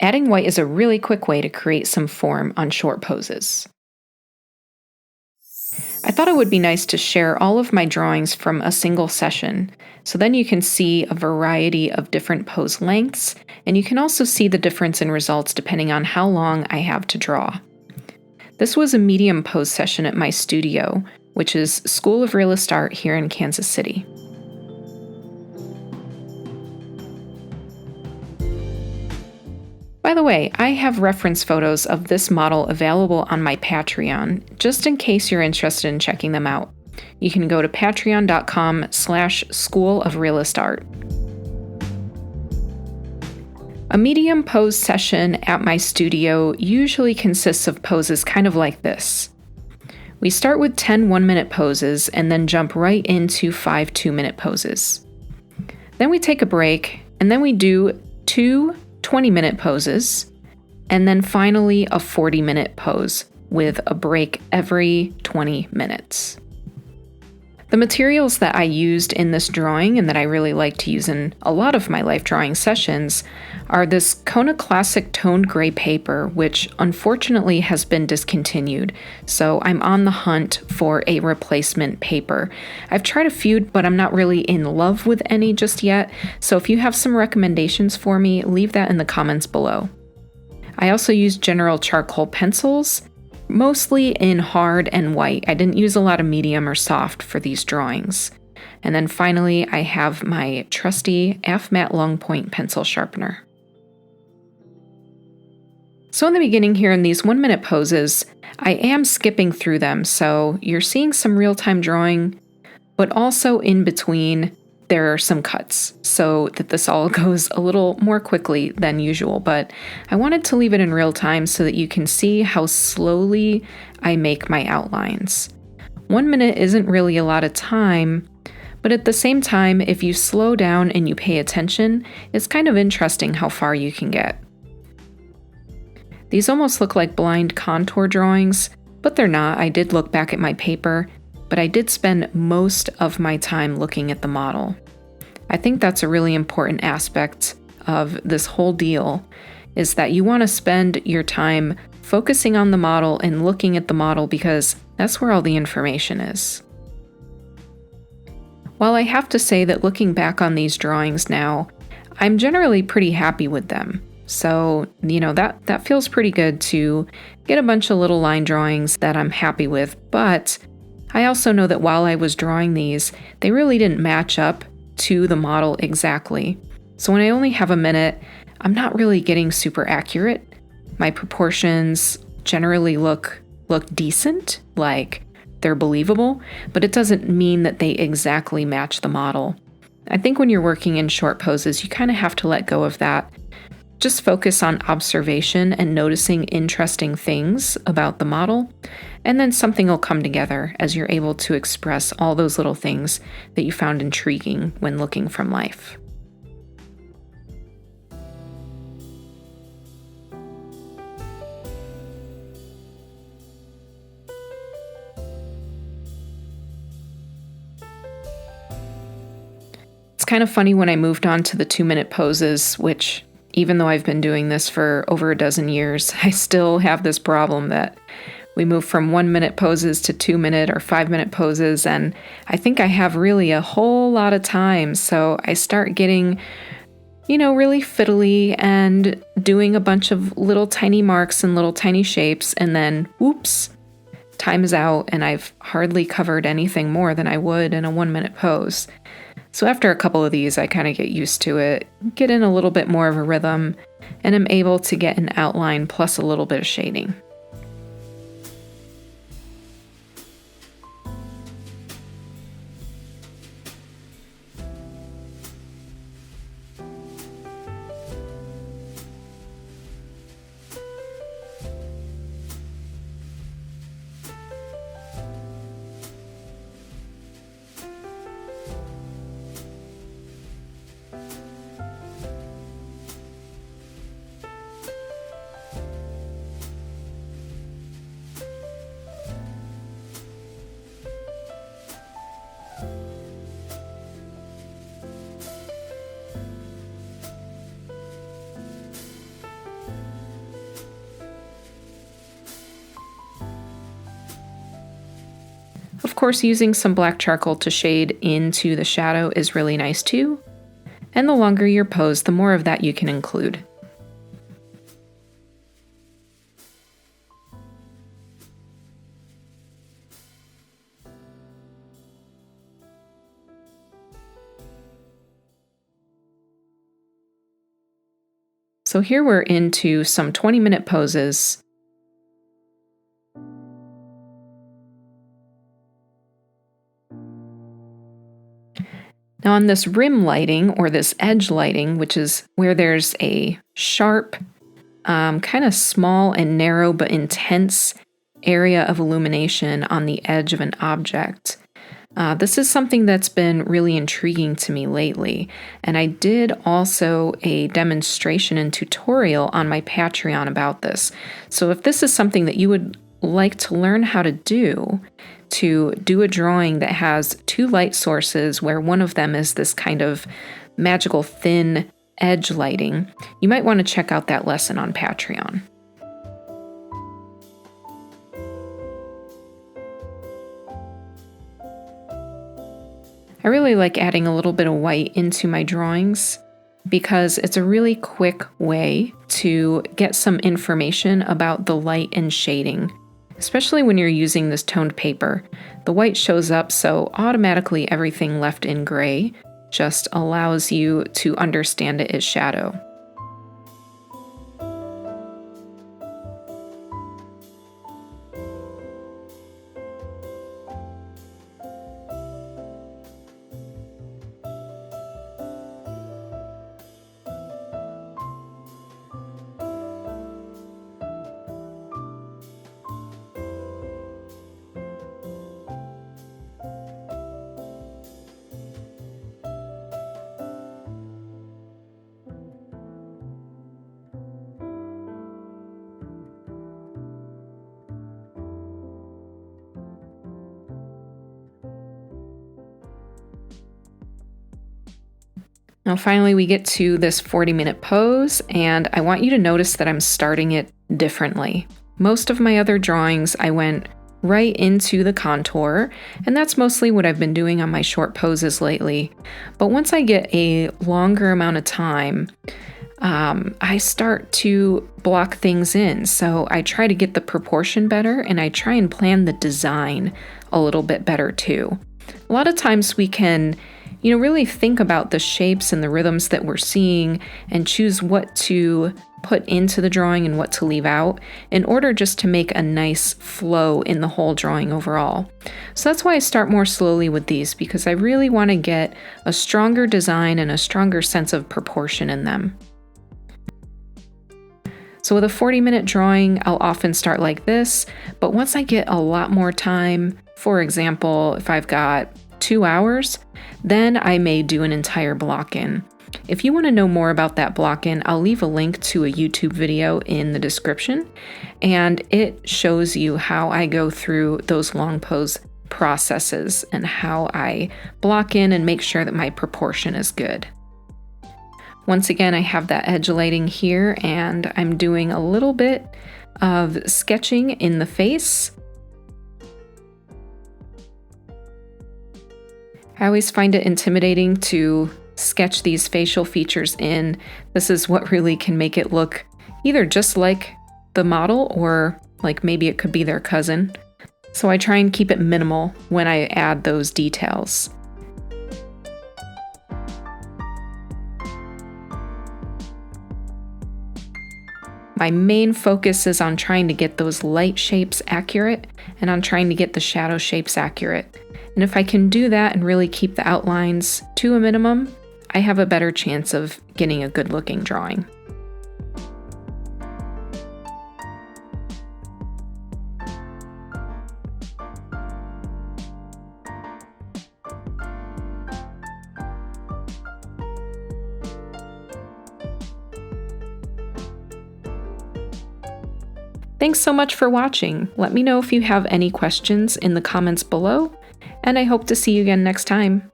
Adding white is a really quick way to create some form on short poses. I thought it would be nice to share all of my drawings from a single session, so then you can see a variety of different pose lengths, and you can also see the difference in results depending on how long I have to draw. This was a medium pose session at my studio, which is School of Realist Art here in Kansas City. By the way, I have reference photos of this model available on my Patreon, just in case you're interested in checking them out. You can go to patreon.com/School of Realist Art. A medium pose session at my studio usually consists of poses kind of like this. We start with 10 1-minute poses and then jump right into 5 2-minute poses. Then we take a break, and then we do 2 20-minute poses, and then finally a 40-minute pose with a break every 20 minutes. The materials that I used in this drawing and that I really like to use in a lot of my life drawing sessions are this Kona Classic toned gray paper, which unfortunately has been discontinued, so I'm on the hunt for a replacement paper. I've tried a few, but I'm not really in love with any just yet, so if you have some recommendations for me, leave that in the comments below. I also used general charcoal pencils, mostly in hard and white. I didn't use a lot of medium or soft for these drawings. And then finally, I have my trusty Matte Long Point pencil sharpener. So in the beginning here in these 1-minute poses, I am skipping through them, so you're seeing some real-time drawing, but also in between there are some cuts so that this all goes a little more quickly than usual, but I wanted to leave it in real time so that you can see how slowly I make my outlines. 1 minute isn't really a lot of time, but at the same time, if you slow down and you pay attention, it's kind of interesting how far you can get. These almost look like blind contour drawings, but they're not. I did look back at my paper, but I did spend most of my time looking at the model. I think that's a really important aspect of this whole deal, is that you want to spend your time focusing on the model and looking at the model because that's where all the information is. While I have to say that looking back on these drawings now, I'm generally pretty happy with them. So, that feels pretty good to get a bunch of little line drawings that I'm happy with, but I also know that while I was drawing these, they really didn't match up to the model exactly. So when I only have a minute, I'm not really getting super accurate. My proportions generally look decent, like they're believable, but it doesn't mean that they exactly match the model. I think when you're working in short poses, you kind of have to let go of that. Just focus on observation and noticing interesting things about the model, and then something will come together as you're able to express all those little things that you found intriguing when looking from life. It's kind of funny when I moved on to the 2-minute poses, which even though I've been doing this for over a dozen years, I still have this problem that we move from 1-minute poses to 2-minute or 5-minute poses, and I think I have really a whole lot of time, so I start getting, really fiddly and doing a bunch of little tiny marks and little tiny shapes, and then, whoops, time is out, and I've hardly covered anything more than I would in a 1-minute pose. So after a couple of these, I kind of get used to it, get in a little bit more of a rhythm, and I'm able to get an outline plus a little bit of shading. Of course, using some black charcoal to shade into the shadow is really nice too. And the longer your pose, the more of that you can include. So here we're into some 20-minute poses. Now on this rim lighting, or this edge lighting, which is where there's a sharp, kind of small and narrow but intense area of illumination on the edge of an object. This is something that's been really intriguing to me lately, and I did also a demonstration and tutorial on my Patreon about this. So if this is something that you would like to learn how to do a drawing that has two light sources where one of them is this kind of magical thin edge lighting, you might want to check out that lesson on Patreon. I really like adding a little bit of white into my drawings because it's a really quick way to get some information about the light and shading, especially when you're using this toned paper. The white shows up, so automatically everything left in gray just allows you to understand it as shadow. Now finally we get to this 40-minute pose, and I want you to notice that I'm starting it differently. Most of my other drawings I went right into the contour, and that's mostly what I've been doing on my short poses lately. But once I get a longer amount of time, I start to block things in. So I try to get the proportion better, and I try and plan the design a little bit better too. A lot of times we can really think about the shapes and the rhythms that we're seeing and choose what to put into the drawing and what to leave out in order just to make a nice flow in the whole drawing overall. So that's why I start more slowly with these, because I really want to get a stronger design and a stronger sense of proportion in them. So with a 40-minute drawing, I'll often start like this, but once I get a lot more time, for example, if I've got 2 hours, then I may do an entire block in. If you want to know more about that block in, I'll leave a link to a YouTube video in the description, and it shows you how I go through those long pose processes and how I block in and make sure that my proportion is good. Once again, I have that edge lighting here, and I'm doing a little bit of sketching in the face. I always find it intimidating to sketch these facial features in. This is what really can make it look either just like the model or like maybe it could be their cousin. So I try and keep it minimal when I add those details. My main focus is on trying to get those light shapes accurate and on trying to get the shadow shapes accurate. And if I can do that and really keep the outlines to a minimum, I have a better chance of getting a good looking drawing. Thanks so much for watching. Let me know if you have any questions in the comments below, and I hope to see you again next time.